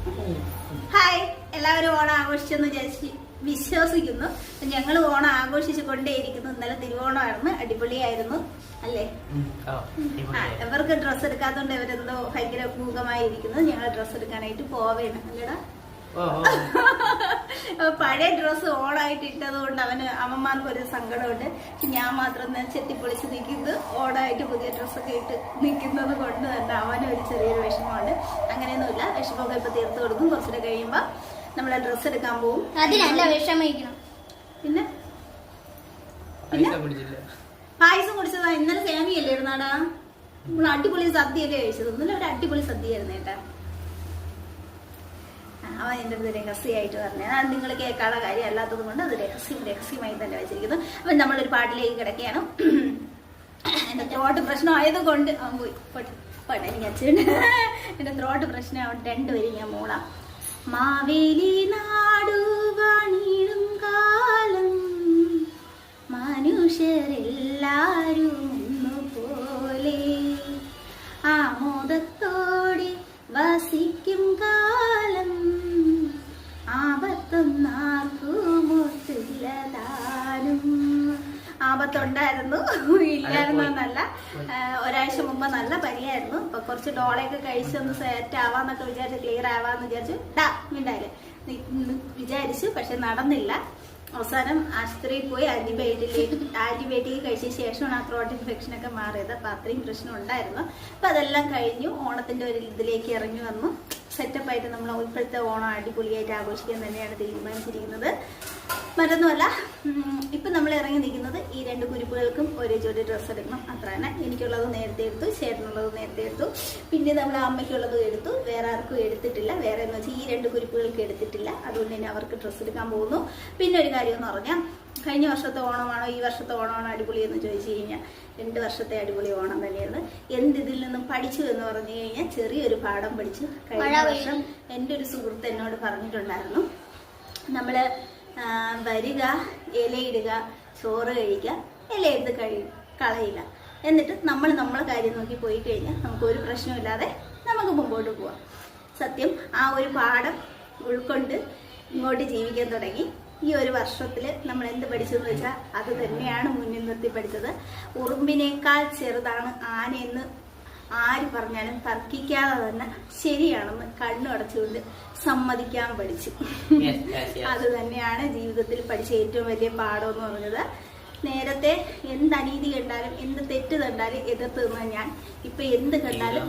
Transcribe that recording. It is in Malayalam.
ഹായ്, എല്ലാവരും ഓണം ആഘോഷിച്ചെന്ന് വിശ്വസിക്കുന്നു. ഞങ്ങൾ ഓണം ആഘോഷിച്ചു കൊണ്ടേയിരിക്കുന്നു. ഇന്നലെ തിരുവോണമായിരുന്നു, അടിപൊളിയായിരുന്നു അല്ലേ? ഇവർക്ക് ഡ്രസ്സ് എടുക്കാത്തതുകൊണ്ട് ഇവരെന്തോ ഭയങ്കര മൂകമായിരിക്കുന്നത്. ഞങ്ങൾ ഡ്രസ്സ് എടുക്കാനായിട്ട് പോവേണ് അല്ലേടാ. പഴയ ഡ്രസ്സ് ഓണായിട്ട് ഇട്ടത് കൊണ്ട് അമ്മമാർക്ക് ഒരു സങ്കടമുണ്ട്. ഞാൻ മാത്രം ചെത്തിപ്പൊളിച്ച് നിൽക്കുന്നത് ഓണായിട്ട് പുതിയ ഡ്രസ്സൊക്കെ ഇട്ട് നിൽക്കുന്നത് കൊണ്ട് തന്നെ അവനൊരു ചെറിയൊരു വിഷമമുണ്ട്. അങ്ങനെയൊന്നുമില്ല, വിഷമമൊക്കെ ഇപ്പൊ തീർത്ത് കൊടുക്കും. കുറച്ചുകൂടെ കഴിയുമ്പോ നമ്മളെ ഡ്രസ്സ് എടുക്കാൻ പോകും. അതിനല്ല വിഷമിക്കണം. പിന്നെ പായസം കുടിച്ചതാ. ഇന്നലെ സേമിയല്ലേ ഇരുന്നാടാ. നമ്മൾ അടിപൊളി സദ്യയല്ലേ കഴിച്ചത്. ഇന്നലെ ഒരു അടിപൊളി സദ്യയായിരുന്നു കേട്ടാ. അവൻ എൻ്റെ അടുത്ത് രഹസ്യമായിട്ട് പറഞ്ഞു. അത് നിങ്ങൾ കേൾക്കാനുള്ള കാര്യം അല്ലാത്തത് കൊണ്ട് അത് രഹസ്യമായി തന്നെ വെച്ചിരിക്കുന്നു. അപ്പം നമ്മളൊരു പാട്ടിലേക്ക് കിടക്കുകയാണ്. എൻ്റെ ത്രോട്ട് പ്രശ്നമായത് കൊണ്ട് അവൻ പോയി പോട്ടെ. എനിക്ക് അച്ഛനുണ്ട്. എൻ്റെ ത്രോട്ട് പ്രശ്നമായിട്ട് രണ്ടുപേരും ഞാൻ മൂളാം. മാവേലി നാടുവാണിടും കാലം മനുഷ്യരെല്ലാരും ഒന്നുപോലെ ആമോദത്തോടെ വസിക്കും കാലം ആപത്തൊന്നാർക്കുമൊത്തില്ലതാനും. ആപത്തുണ്ടായിരുന്നു, ഇല്ലായിരുന്നു എന്നല്ല. ഒരാഴ്ച മുമ്പ് നല്ല പനിയായിരുന്നു. ഇപ്പൊ കുറച്ച് ഡോളയൊക്കെ കഴിച്ചൊന്ന് സെറ്റ് ആവാന്നൊക്കെ വിചാരിച്ച്, ക്ലിയർ ആവാന്ന് വിചാരിച്ചു വിചാരിച്ചു. പക്ഷെ നടന്നില്ല. അവസാനം ആശുപത്രിയിൽ പോയി ആന്റിബയോട്ടിക് കഴിച്ച ശേഷമാണ് ആ ത്രോട്ട് ഇൻഫെക്ഷൻ ഒക്കെ മാറിയത്. അപ്പൊ അത്രയും പ്രശ്നം ഉണ്ടായിരുന്നു. അപ്പൊ അതെല്ലാം കഴിഞ്ഞു. ഓണത്തിന്റെ ഒരു ഇതിലേക്ക് ഇറങ്ങി വന്നു. സെറ്റപ്പായിട്ട് നമ്മൾ ഇപ്പോഴത്തെ ഓണം അടിപൊളിയായിട്ട് ആഘോഷിക്കാൻ തന്നെയാണ് തീരുമാനിച്ചിരിക്കുന്നത്. മറ്റൊന്നുമല്ല, ഇപ്പൊ നമ്മൾ ഇറങ്ങി നിൽക്കുന്നത് ഈ രണ്ട് കുരുപ്പുകൾക്കും ഒരേ ജോഡി ഡ്രസ്സ് എടുക്കണം. അത്ര തന്നെ. എനിക്കുള്ളത് നേരത്തെ എടുത്തു, ചേട്ടനുള്ളത് നേരത്തെ എടുത്തു. പിന്നെ നമ്മൾ അമ്മയ്ക്കുള്ളത് എടുത്തു. വേറെ ആർക്കും എടുത്തിട്ടില്ല. വേറെ എന്ന് വെച്ചാൽ ഈ രണ്ട് കുരുപ്പുകൾക്ക് എടുത്തിട്ടില്ല. അതുകൊണ്ട് തന്നെ അവർക്ക് ഡ്രസ്സ് എടുക്കാൻ പോകുന്നു. പിന്നെ ഒരു കാര്യം എന്ന് പറഞ്ഞാൽ, കഴിഞ്ഞ വർഷത്തെ ഓണമാണോ ഈ വർഷത്തെ ഓണമാണോ അടിപൊളി എന്ന് ചോദിച്ചു കഴിഞ്ഞാൽ 2 വർഷത്തെ അടിപൊളി ഓണം തന്നെയാണ്. എന്തിതിൽ നിന്നും പഠിച്ചു എന്ന് പറഞ്ഞു കഴിഞ്ഞാൽ ചെറിയൊരു പാഠം പഠിച്ചു. കഴിഞ്ഞ വർഷം എൻ്റെ ഒരു സുഹൃത്ത് എന്നോട് പറഞ്ഞിട്ടുണ്ടായിരുന്നു, നമ്മള് വരിക, ഇലയിടുക, ചോറ് കഴിക്കുക, ഇലയെടുത്ത് കളയില്ല. എന്നിട്ട് നമ്മൾ നമ്മളെ കാര്യം നോക്കി പോയി കഴിഞ്ഞാൽ നമുക്ക് ഒരു പ്രശ്നമില്ലാതെ നമുക്ക് മുമ്പോട്ട് പോവാം. സത്യം, ആ ഒരു പാഠം ഉൾക്കൊണ്ട് ഇങ്ങോട്ട് ജീവിക്കാൻ തുടങ്ങി. ഈ ഒരു വർഷത്തിൽ നമ്മൾ എന്ത് പഠിച്ചതെന്ന് വെച്ചാൽ അത് തന്നെയാണ് മുന്നിൽ നിർത്തി പഠിച്ചത്. ഉറുമ്പിനേക്കാൾ ചെറുതാണ് ആനയെന്ന് ആര് പറഞ്ഞാലും തർക്കിക്കാതെ തന്നെ ശരിയാണെന്ന് കണ്ണുടച്ചുകൊണ്ട് സമ്മതിക്കാൻ പഠിച്ചു. അത് തന്നെയാണ് ജീവിതത്തിൽ പഠിച്ച ഏറ്റവും വലിയ പാഠം എന്ന് പറഞ്ഞത്. നേരത്തെ എന്ത് അനീതി കണ്ടാലും എന്ത് തെറ്റ് കണ്ടാലും എതിർത്ത് നിന്ന ഞാൻ ഇപ്പൊ എന്ത് കണ്ടാലും